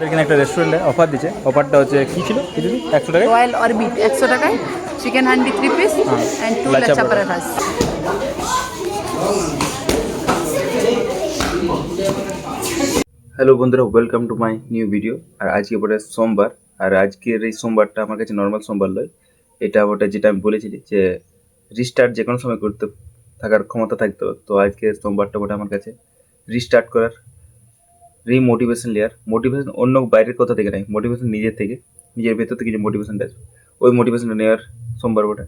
এখানে একটা রেস্টুরেন্টে অফার দিচ্ছে। অফারটা হচ্ছে কি ছিল কিছু 100 টাকায় রয়্যাল অরবিট 100 টাকায়, chicken handi 3 piece and 2 lachha lachha paratha. Parathas. Hello বন্ধুরা, welcome to my new video. আর আজকে বটে সোমবার, আর আজকের এই সোমবারটা আমার কাছে নর্মাল সোমবার নয়। এটা বটে যেটা আমি বলেছিলি যে রিস্টার্ট যে কোনো সময় করতে থাকার ক্ষমতা থাকতে হবে। তো আজকে সোমবারটা বটে আমার কাছে রিস্টার্ট করার, রিমোটিভেশন লেয়ার। মোটিভেশন অন্য বাইরের কথা থেকে নয়, মোটিভেশন নিজের থেকে, নিজের ভেতর থেকে যে মোটিভেশনটা আছে ওই মোটিভেশনটা নেওয়ার সোমবার বটে।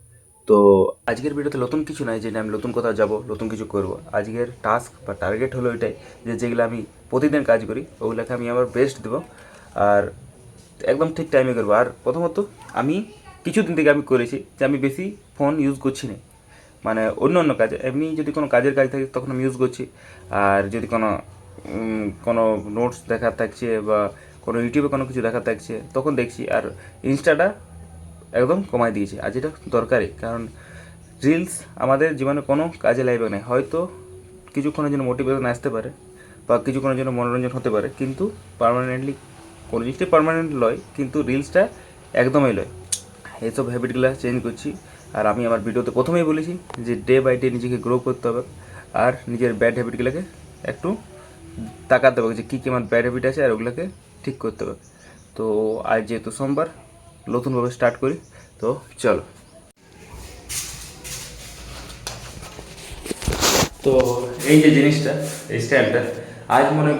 তো আজকের ভিডিওতে নতুন কিছু নাই যে আমি নতুন কোথাও যাব, নতুন কিছু করব। আজকের টাস্ক বা টার্গেট হলো এটাই যে যেগুলো আমি প্রতিদিন কাজ করি ওগুলোকে আমি আমার বেস্ট দেবো আর একদম ঠিক টাইমে করবো। আর প্রথমত আমি কিছুদিন থেকে আমি করেছি যে আমি বেশি ফোন ইউজ করছি না, মানে অন্য অন্য কাজে। এমনি যদি কোনো কাজের কাজ থাকে তখন আমি ইউজ করছি, আর যদি কোনো কোনো নোটস দেখার থাকছে বা কোনো ইউটিউবে কোনো কিছু দেখার থাকছে তখন দেখছি। আর ইনস্টাটা একদম কমাই দিয়েছি, আর যেটা দরকারি, কারণ রিলস আমাদের জীবনে কোনো কাজে লাগবে না। হয়তো কিছুক্ষণের জন্য মোটিভেশন আসতে পারে বা কিছুক্ষণের জন্য মনোরঞ্জন হতে পারে, কিন্তু পার্মানেন্টলি কোনো জিনিসটাই পার্মানেন্ট লয়, কিন্তু রিলসটা একদমই লয়। এইসব হ্যাবিটগুলো চেঞ্জ করছি। আর আমি আমার ভিডিওতে প্রথমেই বলেছি যে ডে বাই ডে নিজেকে গ্রো করতে হবে আর নিজের ব্যাড হ্যাবিটগুলোকে একটু তাকাতে হবে যে কী কী আমার ব্যাড হ্যাবিট আছে আর ওগুলোকে ঠিক করতে হবে। তো আজ যেহেতু সোমবার, নতুনভাবে স্টার্ট করি। তো চলো। তো এই যে জিনিসটা, এই স্ট্যান্ডটা আজ মনে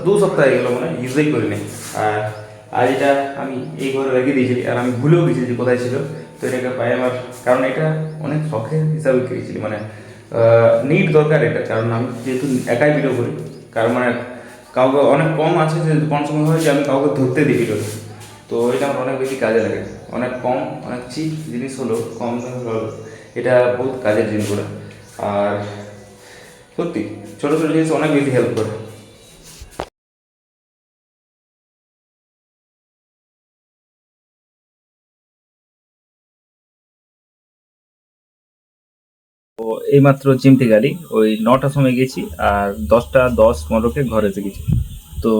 দু সপ্তাহ হয়ে গেলো মনে ইউজই করিনি। আর আজ এটা আমি এই ঘরে রেখে দিয়েছিলি আর আমি ভুলেও গেছি যে কোথায় ছিল। তো এটাকে পাই আমার, কারণ এটা অনেক শখের হিসাবে কিনেছিলি, মানে নিট দরকার এটা। কারণ আমি যেহেতু একাই ভিডিও করি, কারণ মানে কাউকে অনেক কম আছে যে কোন সময় হয় যে আমি কাউকে ধরতে দিই ভিডিও। তো এটা আমার অনেক বেশি কাজে লাগে। অনেক কম, অনেক চিপ জিনিস হলো, কম দাম হলো, এটা বহুত কাজের জিনিস করে। আর সত্যি ছোটো ছোটো জিনিস অনেক বেশি হেল্প করে। তো এইমাত্র জিম থেকে আলি, ওই 9টার সময় গেছি আর 10:10-15কে ঘরে এসে গেছি। তো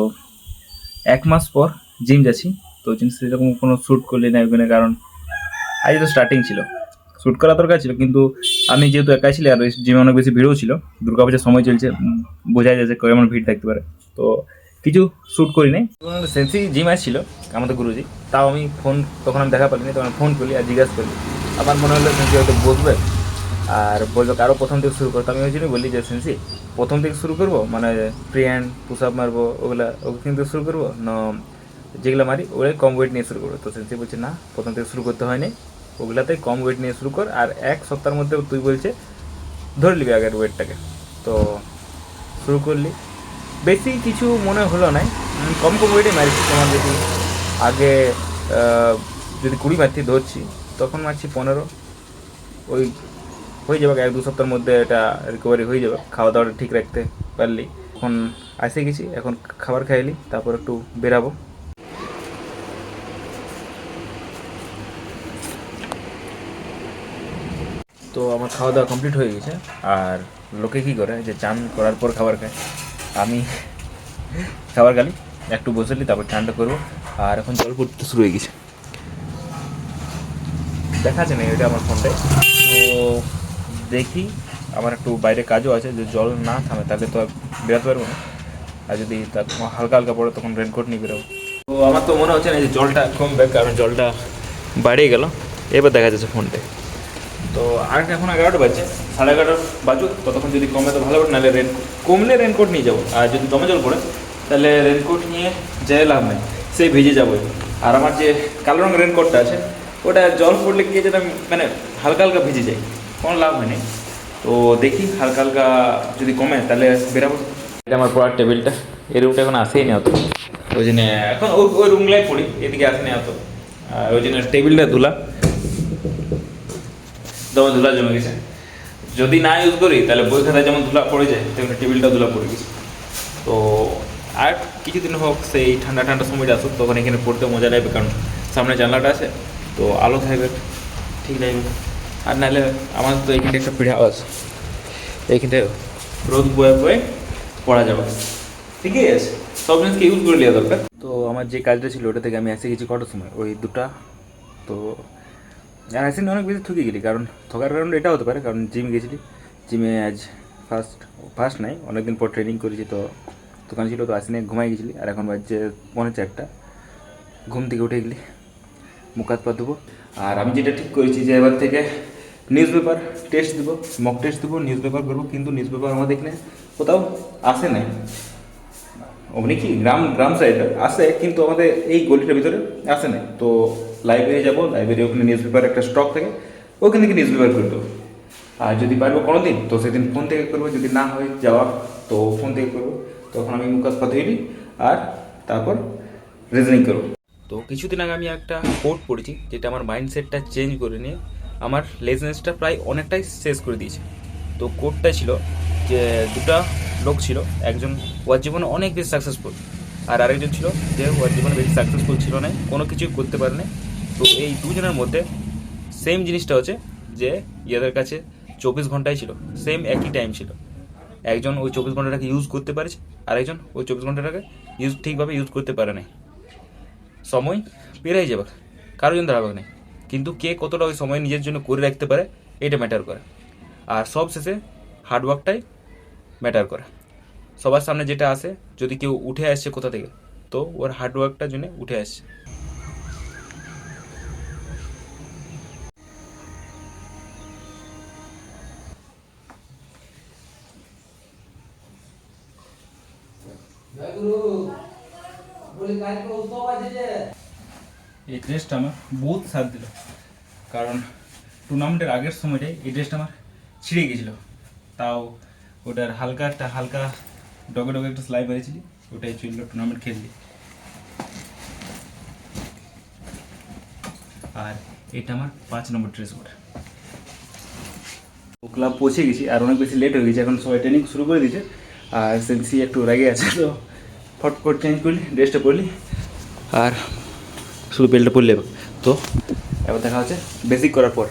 1 মাস পর জিম যাচ্ছি। তো জিনিস সেরকম কোনো শ্যুট করলে না ওখানে, কারণ আজ তো স্টার্টিং ছিল, শ্যুট করা দরকার ছিল, কিন্তু আমি যেহেতু একাই ছিল আর ওই জিমে অনেক বেশি ভিড়ও ছিল, দুর্গাপূজার সময় চলছে, বোঝাই যায় যে কেমন ভিড় থাকতে পারে। তো কিছু শ্যুট করি নাই। সেন্সি জিম আসছিল আমাদের গুরুজি, তাও আমি ফোন তখন আমি দেখা পারিনি, তখন ফোন করলি আর জিজ্ঞাসা করলি। আমার মনে হলো সেন্সি হয়তো বসবে আর বলবে আরও প্রথম থেকে শুরু করতো। আমি ওই জন্যই বললি যে সেন্সি প্রথম থেকে শুরু করবো, মানে ফ্রি হ্যান্ড পুশ আপ মারবো ওগুলো ওখান থেকে শুরু করবো না যেগুলো মারি ওগুলো কম ওয়েট নিয়ে শুরু করবো। তো সেন্সি বলছে না, প্রথম থেকে শুরু করতে হয়নি, ওগুলাতে কম ওয়েট নিয়ে শুরু কর, আর 1 সপ্তাহের মধ্যে তুই বলছে ধরে নিবি আগের ওয়েটটাকে। তো শুরু করলি, বেশি কিছু মনে হলো না, কম কম ওয়েটে মারছি। তোমার যদি আগে যদি 20 মারছি ধরছি, তখন মারছি 15। ওই হয়ে যাবে 1-2 সপ্তাহের মধ্যে, এটা রিকভারি হয়ে যাবে খাওয়া দাওয়াটা ঠিক রাখতে পারলি। এখন আসে গেছি, এখন খাবার খাইলি, তারপর একটু বেরাবো। তো আমার খাওয়া দাওয়া কমপ্লিট হয়ে গেছে। আর লোকে কী করে যে চান করার পর খাবার খায়, আমি খাবার খালি একটু বসেলি, তারপর চানটা করবো। আর এখন জল পড়তে শুরু হয়ে গেছে, দেখা আছে না এটা আমার ফোনটায়। তো দেখি, আমার একটু বাইরে কাজও আছে, যে জল না থামে তাহলে তো আর বেরোতে পারবো না, আর যদি তার হালকা হালকা পড়ে তখন রেনকোট নিয়ে বেরোবো। তো আমার তো মনে হচ্ছে না যে জলটা কমবে, কারণ জলটা বাড়িয়ে গেল। এবার দেখা যাচ্ছে ফোনটায়। তো আর এখন 11টা বাজছে, 11:30 বাজুক, ততক্ষণ যদি কমে তো ভালো হবে, নাহলে কমলে রেনকোট নিয়ে যাবো। আর যদি দমে জল পড়ে তাহলে রেনকোট নিয়ে যাই লাভ নেই, সেই ভিজে যাবোই। আর আমার যে কালো রঙের রেনকোটটা আছে ওটা জল পড়লে গিয়ে যেটা মানে হালকা হালকা ভিজে যায়, কোনো লাভ হয়নি। তো দেখি হালকা হালকা যদি কমে তাহলে বেরাবো। এটা আমার পড়ার টেবিলটা, এই রুমটা এখন আসেই না অত, ওই জন্য এখন ওই রুমগুলাই পড়ি, এদিকে আসেনি অত। ওই জন্য টেবিলটা ধুলা, দমে ধুলা জমে গেছে। যদি না ইউজ করি তাহলে বই খাতায় যেমন ধুলা পড়ে যায় তেমনি টেবিলটা ধুলা পড়ে গেছে। তো আর কিছুদিন হোক, সেই ঠান্ডা ঠান্ডা সময়টা আসুক, তখন এখানে পড়তে মজা লাগবে, কারণ সামনে জানলাটা আছে, তো আলো থাকবে, ঠিক লাগবে। আর নাহলে আমার তো এইখানটা একটা পিঠা আছে, এইখানটায় রোদ বয়ে বয়ে পড়া যাবে, ঠিকই আছে। সব জিনিসকে ইউজ করে নেওয়া দরকার। তো আমার যে কাজটা ছিল ওটা থেকে আমি এসে গেছি কটার সময়, ওই 2টা। তো আর এসে অনেক বেশি থকে গেলি, কারণ থকার কারণ এটা হতে পারে কারণ জিমে গেছিলি। জিমে আজ ফার্স্ট নাই, অনেকদিন পর ট্রেনিং করেছি, তো দোকান ছিল তো আসিনি, ঘুমাই গেছিলি। আর এখন বাজছে 3:45, ঘুম থেকে উঠে গেলি, মুখ হাত পা ধুবো। আর আমি যেটা ঠিক করেছি যে এবার থেকে নিউজ পেপার টেস্ট দেবো, মক টেস্ট দেবো, নিউজ পেপার করবো। কিন্তু নিউজ পেপার আমাদের এখানে কোথাও আসে নাই, ওখানে কি গ্রাম সাইডে আসে, কিন্তু আমাদের এই গলিটার ভিতরে আসে নাই। তো লাইব্রেরি যাবো, লাইব্রেরি ওখানে নিউজ পেপার একটা স্টক থাকে, ওখান থেকে নিউজ পেপার করে দেবো। আর যদি পারবো কোনো দিন তো সেদিন ফোন থেকে করবো, যদি না হয় যাওয়া তো ফোন থেকে করবো। তখন আমি মুখ হাত পা ধুয়ে নিই আর তারপর রিজনিং করবো। তো কিছুদিন আগে আমি একটা কোট পড়েছি যেটা আমার মাইন্ডসেটটা চেঞ্জ করে নিয়ে আমার লেজনেসটা প্রায় অনেকটাই শেষ করে দিয়েছে। তো কোটটা ছিল যে 2টা লোক ছিল, একজন ওর জীবনে অনেক বেশি সাকসেসফুল, আর আরেকজন ছিল যে ওর জীবনে বেশি সাকসেসফুল ছিল না, কোনো কিছুই করতে পারে না। তো এই দুজনের মধ্যে সেম জিনিসটা হচ্ছে যে এদের কাছে 24 ঘন্টাই ছিল, সেম একই টাইম ছিল। একজন ওই 24 ঘন্টাটাকে ইউজ করতে পারেছে, আরেকজন ওই 24 ঘন্টাটাকে ঠিকভাবে ইউজ করতে পারে না। সময় পেরিয়ে যাবে, কারোর জন্য দাঁড়াবে না, কিন্তু কে কতটা ওই সময় নিজের জন্য করে রাখতে পারে এটা ম্যাটার করে। আর সব শেষে হার্ডওয়ার্কটাই ম্যাটার করে। সবার সামনে যেটা আসে, যদি কেউ উঠে আসছে কোথা থেকে, তো ওর হার্ডওয়ার্কটার জন্য উঠে আসছে। এই ড্রেসটা আমার বহুত সাথ দিল, কারণ টুর্নামেন্টের আগের সময়টাই এই ড্রেসটা আমার ছিঁড়ে গেছিলো। তাও ওটার হালকা ডগে একটা সেলাই মেরেছিলি, ওটাই চললো, টুর্নামেন্ট খেললি। আর এটা আমার 5 নম্বর ড্রেস। ওটা ক্লাব পৌঁছে গেছি আর অনেক বেশি লেট হয়ে গেছে, এখন সবাই ট্রেনিং শুরু করে দিয়েছে। আর সেন্সি একটু রেগে আছে, তো ফটফট চেঞ্জ করলি, ড্রেসটা পরলি আর শুধু বেল্টটা পরলে। তো এবার দেখা হচ্ছে বেসিক করার পর।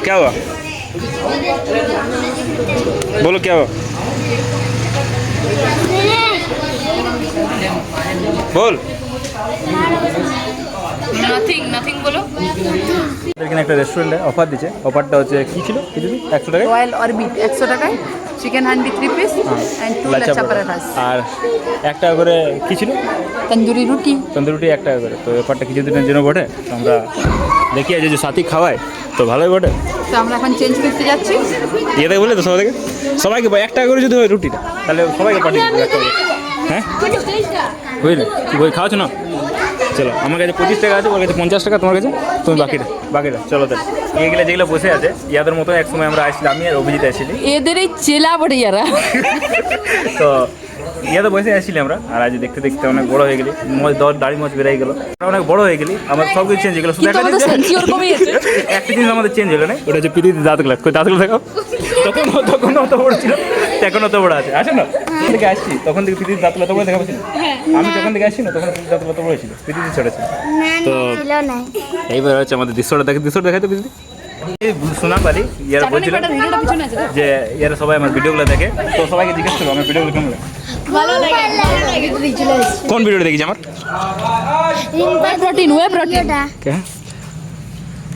क्या हुआ? बोलो क्या हुआ? बोल। নাথিং বলো। এখানে একটা রেস্টুরেন্টে অফার দিচ্ছে, অফারটা হচ্ছে কি ছিল 100 টাকায় রয়্যাল অরবিট 100 টাকায়, chicken handi 3 piece and 2 lachha parathas. আর 1 টাকা করে কি ছিল? তন্দুরি রুটি 1 টাকা করে। তো ব্যাপারটা কিছুদিনের জন্য বটে, তো আমরা দেখি আজ যে সাথী খাওয়ায় তো ভালোই বটে। তো আমরা এখন চেঞ্জ করতে যাচ্ছি। ইয়ে বলে তো সবাইকে 1 টাকা করে যদি হয় রুটিটা, তাহলে সবাইকে পাঠিয়ে দেবো। হ্যাঁ বুঝলি, কি বই খাওয়াছো না? চলো, আমার কাছে 25 টাকা আছে, ওর কাছে 50 টাকা, তোমার কাছে তুমি বাকিটা চলো। তাহলে এগুলো যেগুলো বসে আছে ইয়াদের মতো এক সময় আমরা আসছিলাম, আমি আর অভিজিৎ আসছিলি, এদের এই চেলা বটে ইয়ারা। তো ইয়াতে বসে আসছিলি আমরা। আর আজ দেখতে দেখতে অনেক বড় হয়ে গেলি, দাড়ি মোচ বেড়ে গেলো, অনেক বড় হয়ে গেলি, আমার সব কিছু চেঞ্জ হয়ে গেলো। শুধু একটা জিনিস আমাদের চেঞ্জ হলো না, ওটা হচ্ছে পৃথিবীতে দাঁতগুলো দেখাও। তখন অত বড় ছিল, এখন অত বড় আছে। আসে না, থেকে আসছি তখন থেকে পৃথিবীর দাঁতগুলো অত বড় দেখা পাচ্ছি। আমি যখন থেকে আসছি না তখন পৃথিবীর দাঁতগুলো অত বড় ছিল, পৃথিবী ছোট ছিল। তো এইবার হচ্ছে আমাদের দৃশ্যটা দেখাতে পৃথিবী শোনা পারি। ইয়ারা বলছিল যে ইয়ারা সবাই আমার ভিডিওগুলো দেখে, তো সবাইকে জিজ্ঞেস করবো আমার ভিডিওগুলো কেমন লাগে। কোন ভিডিওটা দেখিস আমার?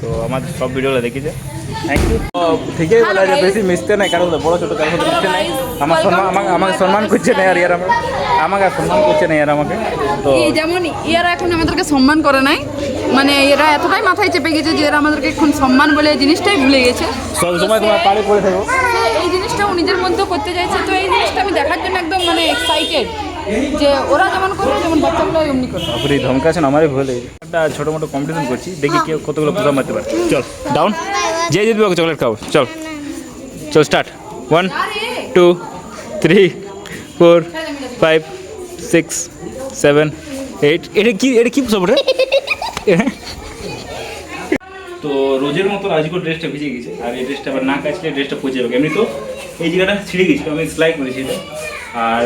তো আমাদের সব ভিডিওগুলো দেখিছে, থ্যাংক ইউ। ঠিকই বলা যে বেশি মিশতে নাই, কারণ বড় ছোটো কারোর সাথে মিশতে নাই। আমাকে সম্মান করছে না, আর ইয়ার আমাকে সম্মান করছে না ইয়ার আমাকে। তো যেমন এরা এখন আমাদেরকে সম্মান করে নাই, মানে এরা এতটাই মাথায় চেপে গেছে যে এরা আমাদেরকে এখন সম্মান বলে জিনিসটাই ভুলে গেছে। সব সময় তোমার পাড়ে পড়ে থাকো, এই জিনিসটাও নিজের মধ্যে করতে চাইছে। তো এই জিনিসটা আমি দেখার জন্য একদম মানে এক্সাইটেড যে ওরা যেমন করে যেমন বাচ্চাগুলো এমনি করে। আপনি ধমকাছেন, আমারই ভুল। একটা ছোটো মোটো কম্পিটিশন করছি, দেখি কেউ কতগুলো পুজো মারতে পারে। চল ডাউন, যে জিতবে ওকে চকলেট খাও। চল চল স্টার্ট 1 2 3 4 5 6 7 8 এটা কি সব রে তো রোজের মতো আজকেও ড্রেসটা ভিজে গেছে আর এই ড্রেসটা আবার না কাচলে ড্রেসটা পচে যাবে এমনি তো এই জায়গাটা ছিঁড়ে গেছিলো আমি সেলাই করেছি এটা আর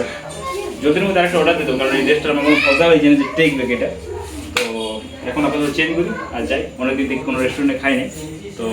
যদির মধ্যে আরেকটা অর্ডার দিতাম কারণ এই ড্রেসটা আমার কোনো ফসা হয়ে জেনে যে টেকবে এটা তো এখন আপাতত চেঞ্জ করি আর যাই অনেকদিন থেকে কোনো রেস্টুরেন্টে খাই নাই তো